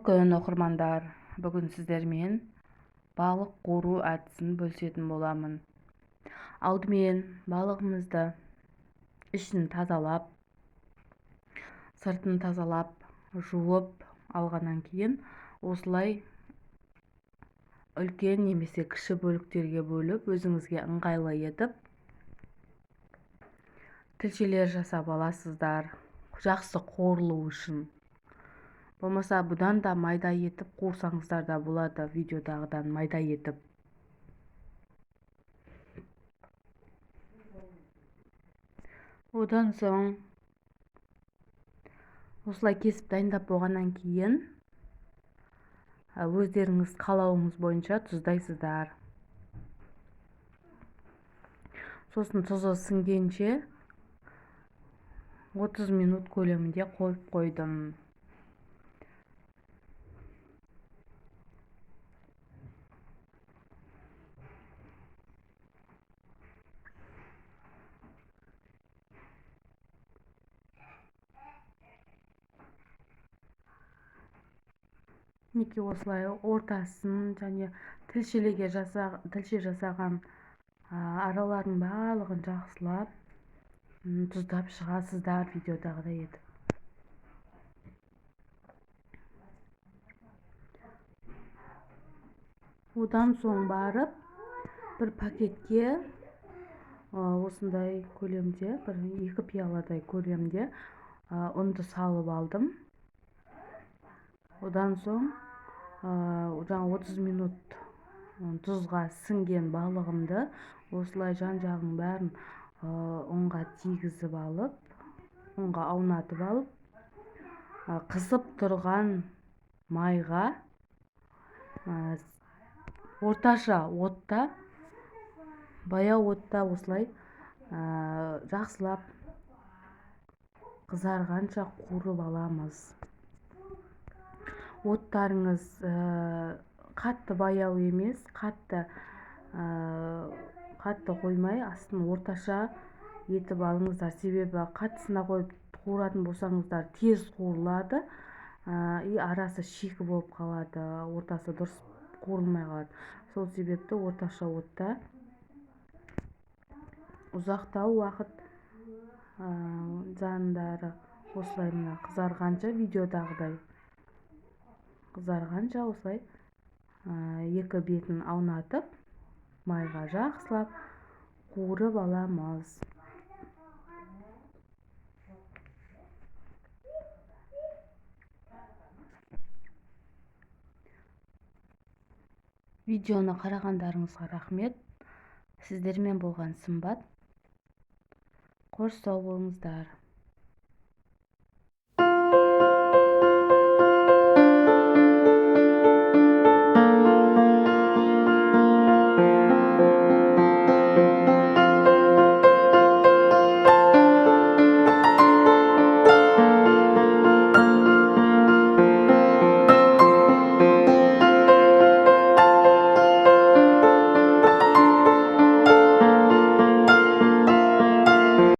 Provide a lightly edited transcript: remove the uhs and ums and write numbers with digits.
Күн оқырмандар, бүгін сіздермен балық қору әдісін бөлісетін боламын. Алдымен балығымызды ішін тазалап, сыртын тазалап, жуып алғаннан кейін осылай үлкен немесе кіші бөліктерге бөліп, өзіңізге ыңғайлы етіп тілшелер жасап аласыздар, жақсы қуырылу үшін. Болмаса бұдан да майда етіп қуырсаңыздар да болады, видеодағыдан майда етіп. Одан соң осылай кесіп дайындап болғаннан кейін өздеріңіз қалауыңыз бойынша тұздайсыздар. Сосын тұзы сіңгенше 30 минут көлемінде қойып қойдым. Неке осылай ортасын және тілше жасаған араларын барлығын жақсылап тұздап шығасыздар видеодағыдай етіп. Одан соң барып бір пакетке осындай көлемде, бір 2 пияладай көлемде ұнды салып алдым. Одан соң жаңа 30 минут тұзға сіңген балығымды осылай жан-жағын бәрін ұнға тигізіп алып, ұнға аунатып алып, қызып тұрған майға орташа отта, баяу отта осылай жақсылап қызарғанша қуырып аламыз. Оттарыңыз қатты баяу емес, қатты қоймай, астын орташа етіп алыңыздар. Себебі қаттысына қойып қуыратын болсаңыздар тез қуырылады, арасы шикі болып қалады, ортасы дұрыс қуырылмай қалады. Сол себепті орташа отта ұзақтау уақыт жандары осылай мына қызарғанша, видеодағыдай қызарғанша осылай екі бетін аунатып, майға жақсылап қуырып аламыз. Видеоны қарағандарыңызға рахмет. Сіздермен болған Сымбат. Қош сау болыңыздар.